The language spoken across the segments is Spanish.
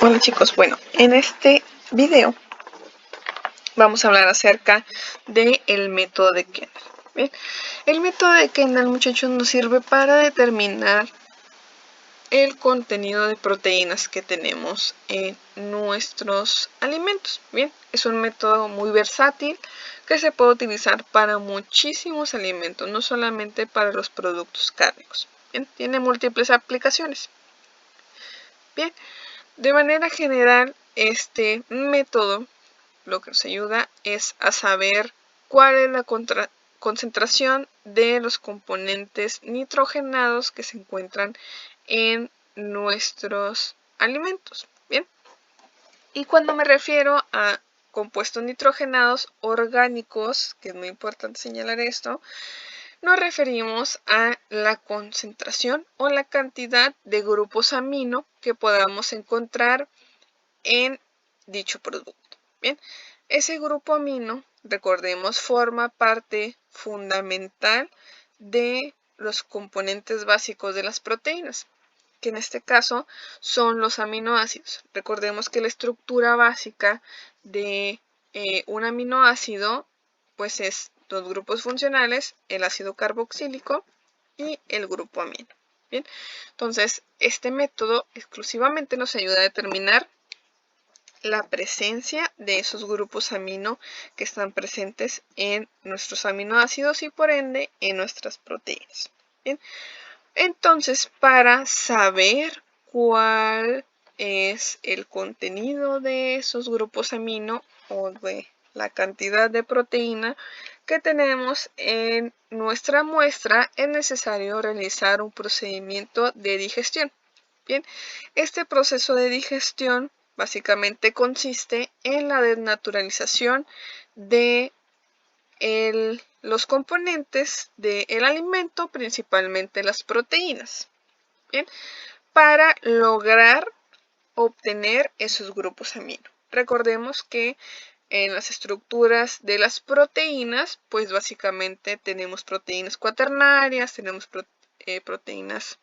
Hola chicos, bueno, en este video vamos a hablar acerca del método de Kendall. Bien, el método de Kendall, muchachos, nos sirve para determinar el contenido de proteínas que tenemos en nuestros alimentos. Bien, es un método muy versátil que se puede utilizar para muchísimos alimentos, no solamente para los productos cárnicos. Bien, tiene múltiples aplicaciones. Bien, de manera general, este método lo que nos ayuda es a saber cuál es la concentración de los componentes nitrogenados que se encuentran en nuestros alimentos. Bien, y cuando me refiero a compuestos nitrogenados orgánicos, que es muy importante señalar esto, nos referimos a la concentración o la cantidad de grupos amino que podamos encontrar en dicho producto. Bien, ese grupo amino, recordemos, forma parte fundamental de los componentes básicos de las proteínas, que en este caso son los aminoácidos. Recordemos que la estructura básica de un aminoácido pues es dos grupos funcionales, el ácido carboxílico y el grupo amino. Bien, entonces este método exclusivamente nos ayuda a determinar la presencia de esos grupos amino que están presentes en nuestros aminoácidos y por ende en nuestras proteínas. Bien, entonces para saber cuál es el contenido de esos grupos amino o de la cantidad de proteína que tenemos en nuestra muestra, es necesario realizar un procedimiento de digestión. Bien, este proceso de digestión básicamente consiste en la desnaturalización de los componentes del alimento, principalmente las proteínas. Bien, para lograr obtener esos grupos amino. Recordemos que en las estructuras de las proteínas, pues básicamente tenemos proteínas cuaternarias, tenemos proteínas,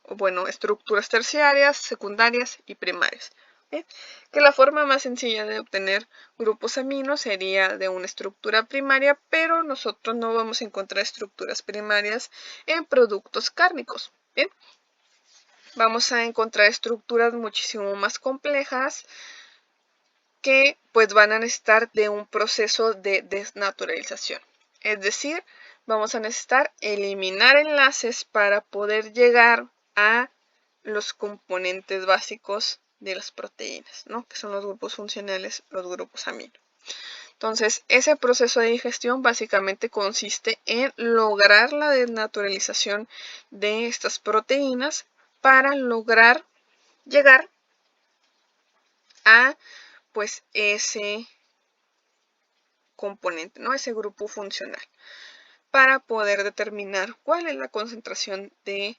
bueno, estructuras terciarias, secundarias y primarias. ¿Bien? Que la forma más sencilla de obtener grupos amino sería de una estructura primaria, pero nosotros no vamos a encontrar estructuras primarias en productos cárnicos. Bien, vamos a encontrar estructuras muchísimo más complejas que pues van a necesitar de un proceso de desnaturalización. Es decir, vamos a necesitar eliminar enlaces para poder llegar a los componentes básicos de las proteínas, ¿no? Que son los grupos funcionales, los grupos amino. Entonces, ese proceso de digestión básicamente consiste en lograr la desnaturalización de estas proteínas para lograr llegar a pues ese componente, ¿no? Ese grupo funcional, para poder determinar cuál es la concentración de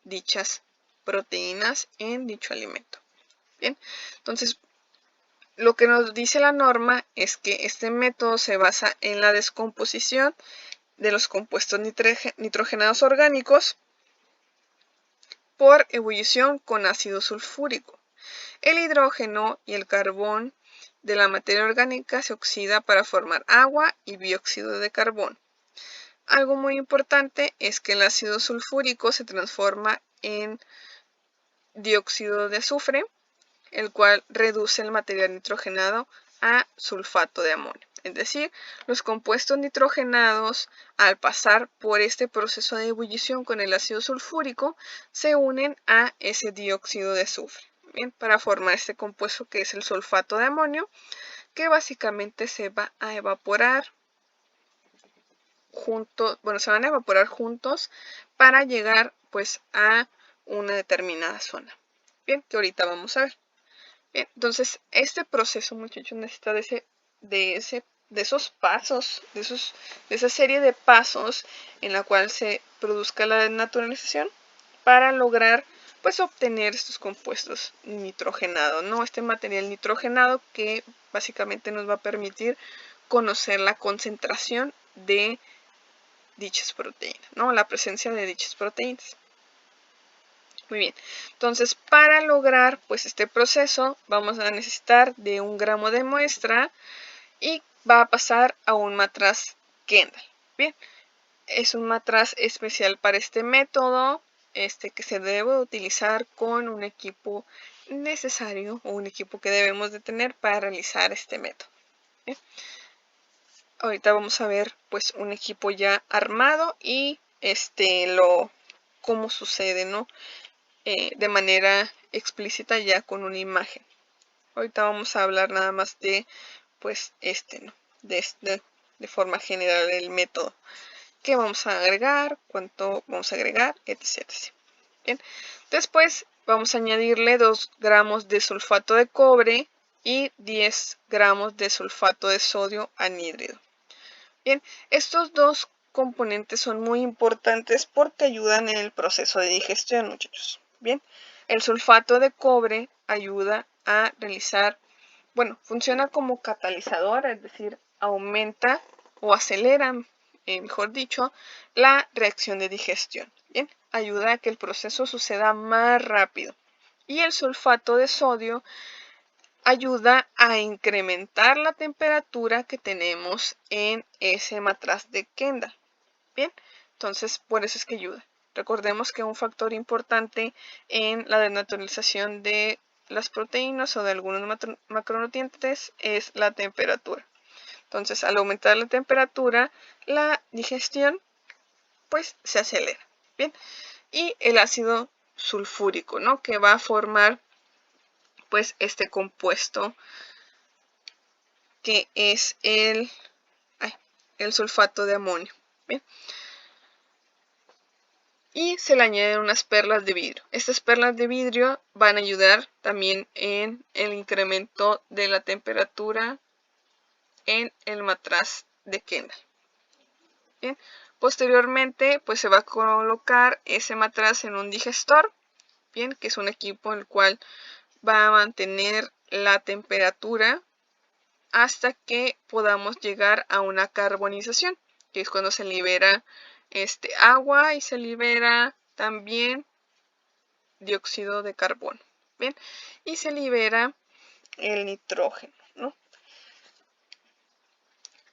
dichas proteínas en dicho alimento. Bien, entonces lo que nos dice la norma es que este método se basa en la descomposición de los compuestos nitrogenados orgánicos por ebullición con ácido sulfúrico. El hidrógeno y el carbón de la materia orgánica se oxida para formar agua y dióxido de carbono. Algo muy importante es que el ácido sulfúrico se transforma en dióxido de azufre, el cual reduce el material nitrogenado a sulfato de amonio. Es decir, los compuestos nitrogenados, al pasar por este proceso de ebullición con el ácido sulfúrico, se unen a ese dióxido de azufre. Bien, para formar este compuesto que es el sulfato de amonio, que básicamente se va a evaporar juntos, bueno, se van a evaporar juntos para llegar pues a una determinada zona. Bien, que ahorita vamos a ver. Bien, entonces este proceso, muchachos, necesita de esos pasos, de esa serie de pasos en la cual se produzca la desnaturalización para lograr pues obtener estos compuestos nitrogenados, ¿no? Este material nitrogenado que básicamente nos va a permitir conocer la concentración de dichas proteínas, ¿no? La presencia de dichas proteínas. Muy bien, entonces para lograr pues este proceso vamos a necesitar de 1 gramo de muestra y va a pasar a un matraz Kendall. Bien, es un matraz especial para este método, que se debe utilizar con un equipo necesario o un equipo que debemos de tener para realizar este método. Bien. Ahorita vamos a ver pues un equipo ya armado y cómo sucede, ¿no? De manera explícita ya con una imagen. Ahorita vamos a hablar nada más de pues ¿no? De forma general el método. ¿Qué vamos a agregar? ¿Cuánto vamos a agregar? Etc. Bien. Después vamos a añadirle 2 gramos de sulfato de cobre y 10 gramos de sulfato de sodio anhídrido. Bien, estos dos componentes son muy importantes porque ayudan en el proceso de digestión, muchachos. Bien, el sulfato de cobre ayuda a realizar, bueno, funciona como catalizador, es decir, aumenta o acelera, mejor dicho, la reacción de digestión. Bien, ayuda a que el proceso suceda más rápido. Y el sulfato de sodio ayuda a incrementar la temperatura que tenemos en ese matraz de Kendall. Bien, entonces por eso es que ayuda. Recordemos que un factor importante en la desnaturalización de las proteínas o de algunos macronutrientes es la temperatura. Entonces, al aumentar la temperatura, la digestión pues se acelera. Bien, y el ácido sulfúrico, ¿no? Que va a formar pues este compuesto que es el sulfato de amonio. Bien. Y se le añaden unas perlas de vidrio. Estas perlas de vidrio van a ayudar también en el incremento de la temperatura en el matraz de Kendall. Bien. Posteriormente, pues se va a colocar ese matraz en un digestor, bien, que es un equipo en el cual va a mantener la temperatura hasta que podamos llegar a una carbonización, que es cuando se libera agua y se libera también dióxido de carbono. Bien, y se libera el nitrógeno, ¿no?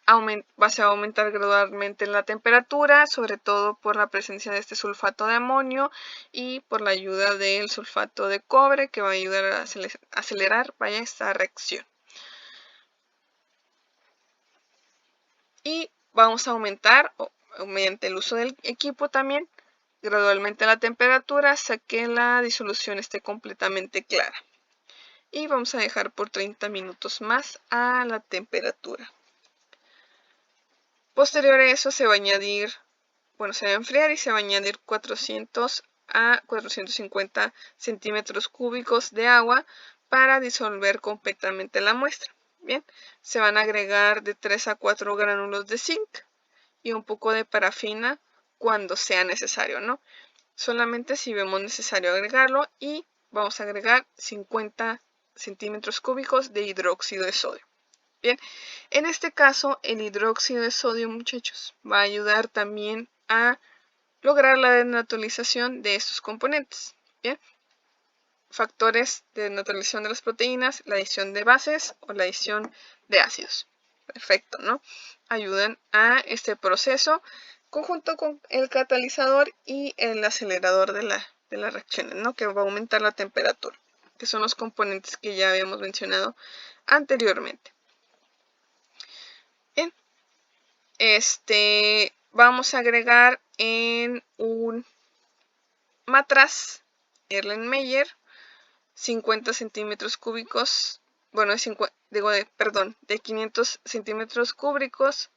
Va a aumentar gradualmente la temperatura, sobre todo por la presencia de este sulfato de amonio y por la ayuda del sulfato de cobre, que va a ayudar a acelerar esta reacción. Y vamos a aumentar mediante el uso del equipo también gradualmente la temperatura hasta que la disolución esté completamente clara. Y vamos a dejar por 30 minutos más a la temperatura. Posterior a eso se va a añadir, bueno, se va a enfriar y se va a añadir 400 a 450 centímetros cúbicos de agua para disolver completamente la muestra. Bien, se van a agregar de 3 a 4 gránulos de zinc y un poco de parafina cuando sea necesario, ¿no? Solamente si vemos necesario agregarlo, y vamos a agregar 50 centímetros cúbicos de hidróxido de sodio. Bien, en este caso el hidróxido de sodio, muchachos, va a ayudar también a lograr la desnaturalización de estos componentes. Bien, factores de desnaturalización de las proteínas, la adición de bases o la adición de ácidos. Perfecto, ¿no? Ayudan a este proceso conjunto con el catalizador y el acelerador de las reacciones, ¿no? Que va a aumentar la temperatura, que son los componentes que ya habíamos mencionado anteriormente. Bien, vamos a agregar en un matraz Erlenmeyer 50 centímetros cúbicos, bueno, de 500 centímetros cúbicos,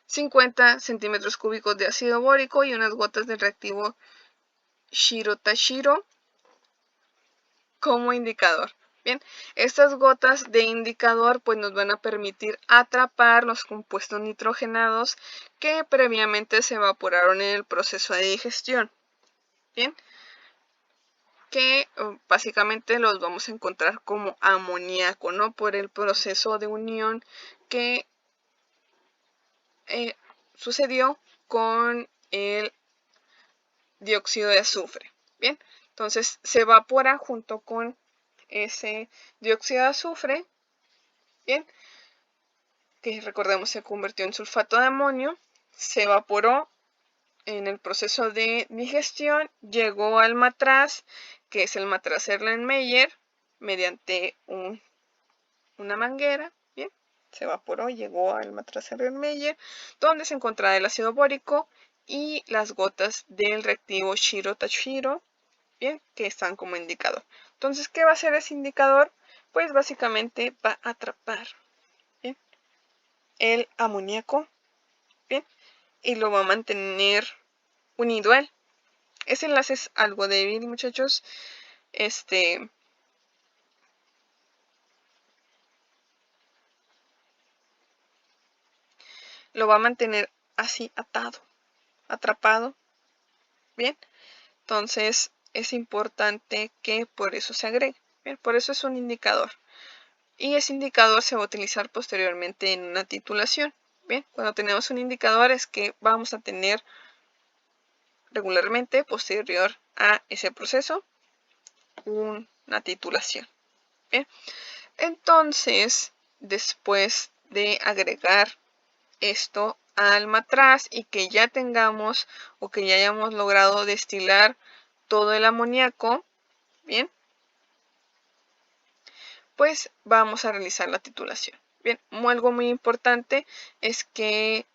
50 centímetros cúbicos de ácido bórico y unas gotas del reactivo Shirotashiro como indicador. Bien, estas gotas de indicador pues nos van a permitir atrapar los compuestos nitrogenados que previamente se evaporaron en el proceso de digestión. Bien, que básicamente los vamos a encontrar como amoníaco, ¿no? Por el proceso de unión que sucedió con el dióxido de azufre. Bien, Entonces se evapora junto con ese dióxido de azufre, bien, que recordemos se convirtió en sulfato de amonio, se evaporó en el proceso de digestión, llegó al matraz, que es el matraz Erlenmeyer, mediante una manguera, bien, se evaporó, llegó al matraz Erlenmeyer, donde se encontraba el ácido bórico y las gotas del reactivo Shiro-Tashiro, bien, que están como indicador. Entonces, ¿qué va a hacer ese indicador? Pues básicamente va a atrapar, bien, el amoníaco, bien, y lo va a mantener unido a él. Ese enlace es algo débil, muchachos. Lo va a mantener así atado, atrapado, bien. Entonces es importante que por eso se agregue, bien, por eso es un indicador. Y ese indicador se va a utilizar posteriormente en una titulación. Bien, cuando tenemos un indicador es que vamos a tener regularmente posterior a ese proceso una titulación. Bien, entonces después de agregar esto al matraz y que ya tengamos o que ya hayamos logrado destilar todo el amoníaco, bien, pues vamos a realizar la titulación. Bien, algo muy importante es que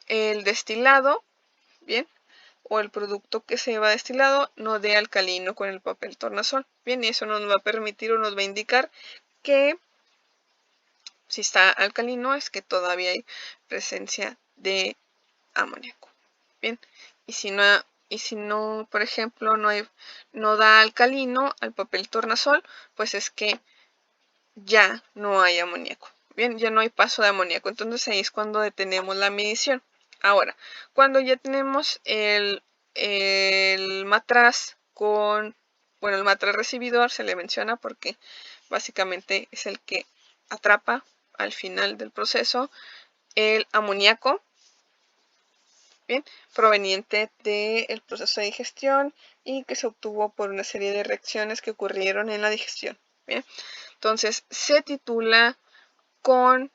el destilado, bien, o el producto que se va destilado no dé alcalino con el papel tornasol. Bien, y eso nos va a permitir o nos va a indicar que si está alcalino es que todavía hay presencia de amoníaco. Bien, y si no, por ejemplo, no da alcalino al papel tornasol, pues es que ya no hay amoníaco. Bien, ya no hay paso de amoníaco. Entonces ahí es cuando detenemos la medición. Ahora, cuando ya tenemos el matraz con, bueno, el matraz recibidor se le menciona porque básicamente es el que atrapa al final del proceso el amoníaco, bien, proveniente del proceso de digestión y que se obtuvo por una serie de reacciones que ocurrieron en la digestión. Bien, entonces se titula con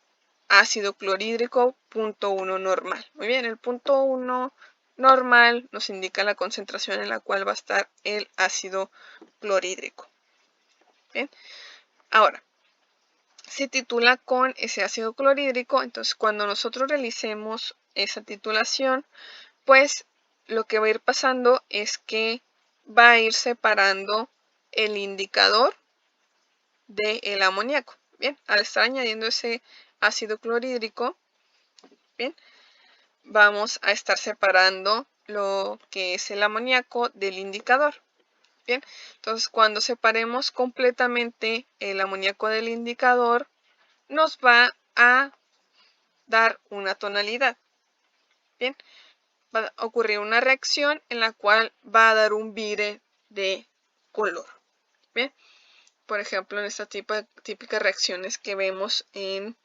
ácido clorhídrico punto 1 normal. Muy bien, el punto 1 normal nos indica la concentración en la cual va a estar el ácido clorhídrico. Bien, ahora se titula con ese ácido clorhídrico. Entonces cuando nosotros realicemos esa titulación, pues lo que va a ir pasando es que va a ir separando el indicador del amoníaco. Bien, al estar añadiendo ese ácido clorhídrico, bien, vamos a estar separando lo que es el amoníaco del indicador. Bien, entonces cuando separemos completamente el amoníaco del indicador, nos va a dar una tonalidad. Bien, va a ocurrir una reacción en la cual va a dar un vire de color. Bien, por ejemplo, en estas típicas reacciones que vemos en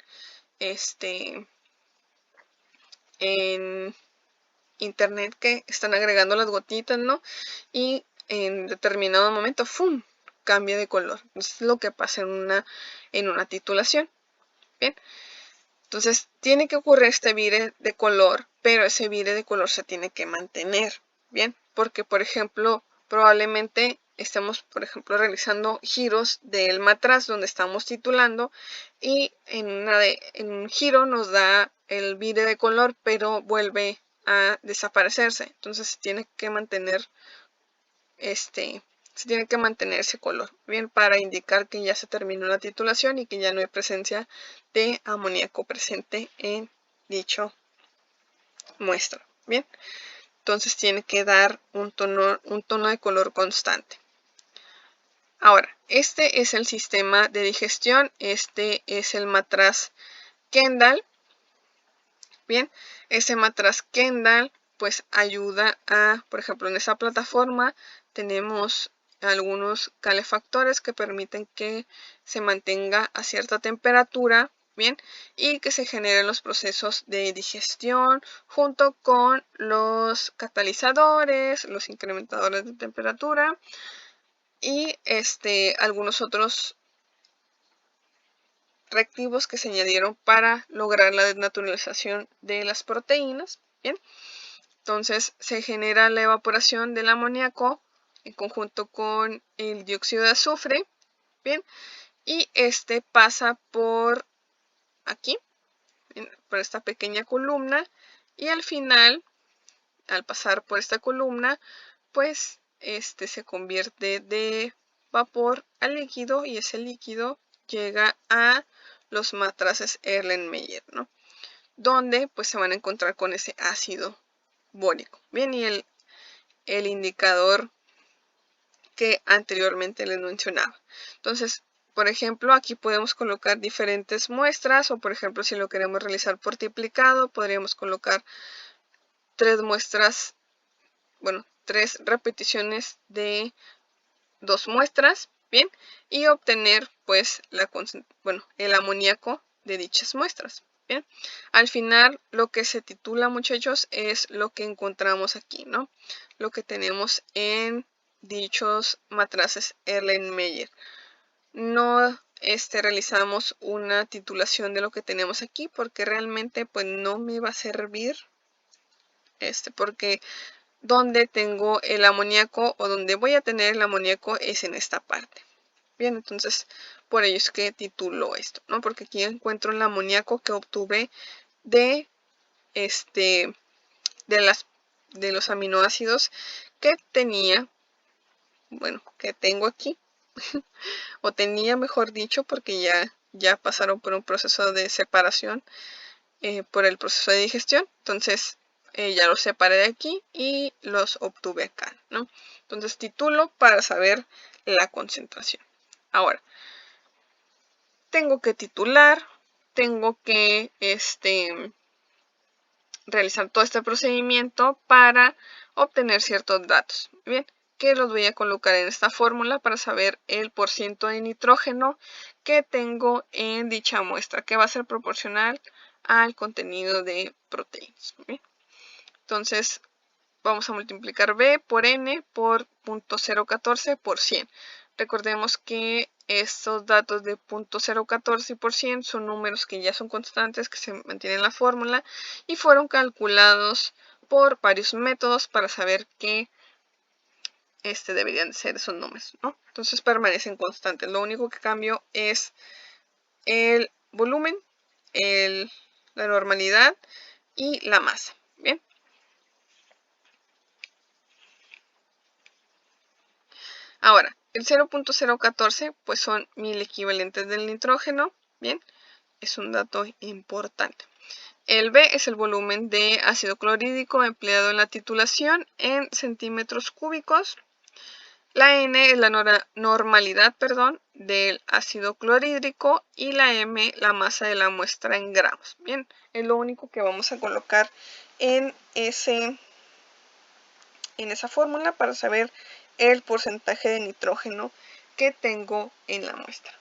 internet, que están agregando las gotitas, ¿no? Y en determinado momento, ¡fum!, cambia de color. Eso es lo que pasa en una titulación. Bien, entonces tiene que ocurrir este vire de color, pero ese vire de color se tiene que mantener. Bien, porque por ejemplo, probablemente estemos, por ejemplo, realizando giros del matraz donde estamos titulando y en un giro nos da el vire de color, pero vuelve a desaparecerse. Entonces se tiene que mantener ese color, bien, para indicar que ya se terminó la titulación y que ya no hay presencia de amoníaco presente en dicho muestra. Bien, entonces tiene que dar un tono de color constante. Ahora, este es el sistema de digestión, este es el matraz Kendall. Bien, ese matraz Kendall pues ayuda a, por ejemplo, en esa plataforma tenemos algunos calefactores que permiten que se mantenga a cierta temperatura, bien, y que se generen los procesos de digestión junto con los catalizadores, los incrementadores de temperatura y algunos otros reactivos que se añadieron para lograr la desnaturalización de las proteínas. Bien, entonces se genera la evaporación del amoníaco en conjunto con el dióxido de azufre. Bien, y pasa por aquí, por esta pequeña columna, y al final, al pasar por esta columna, pues se convierte de vapor a líquido, y ese líquido llega a los matraces Erlenmeyer, ¿no? Donde pues se van a encontrar con ese ácido bórico. Bien, y el indicador que anteriormente les mencionaba. Entonces, por ejemplo, aquí podemos colocar diferentes muestras, o por ejemplo, si lo queremos realizar por triplicado, podríamos colocar 3 muestras, bueno, 3 repeticiones de 2 muestras, bien, y obtener pues el amoníaco de dichas muestras. Bien, al final lo que se titula, muchachos, es lo que encontramos aquí, ¿no? Lo que tenemos en dichos matraces Erlenmeyer. No realizamos una titulación de lo que tenemos aquí porque realmente pues no me va a servir, porque donde tengo el amoníaco, o donde voy a tener el amoníaco, es en esta parte. Bien, entonces por ello es que titulo esto, ¿no? Porque aquí encuentro el amoníaco que obtuve de de los aminoácidos que tenía, bueno, que tengo aquí, o tenía, mejor dicho, porque ya pasaron por un proceso de separación, por el proceso de digestión. Entonces ya los separé de aquí y los obtuve acá, ¿no? Entonces titulo para saber la concentración. Ahora, tengo que titular, tengo que realizar todo este procedimiento para obtener ciertos datos. Bien, que los voy a colocar en esta fórmula para saber el porciento de nitrógeno que tengo en dicha muestra, que va a ser proporcional al contenido de proteínas. Bien, entonces vamos a multiplicar B por N por 0.014 por 100. Recordemos que estos datos de 0.014 y por 100 son números que ya son constantes, que se mantienen en la fórmula, y fueron calculados por varios métodos para saber que deberían ser esos números, ¿no? Entonces permanecen constantes. Lo único que cambio es el volumen, la normalidad y la masa. Bien. Ahora, el 0.014 pues son 1000 equivalentes del nitrógeno. Bien, es un dato importante. El B es el volumen de ácido clorhídrico empleado en la titulación en centímetros cúbicos. La N es la normalidad, del ácido clorhídrico, y la M la masa de la muestra en gramos. Bien, es lo único que vamos a colocar en esa fórmula para saber el porcentaje de nitrógeno que tengo en la muestra.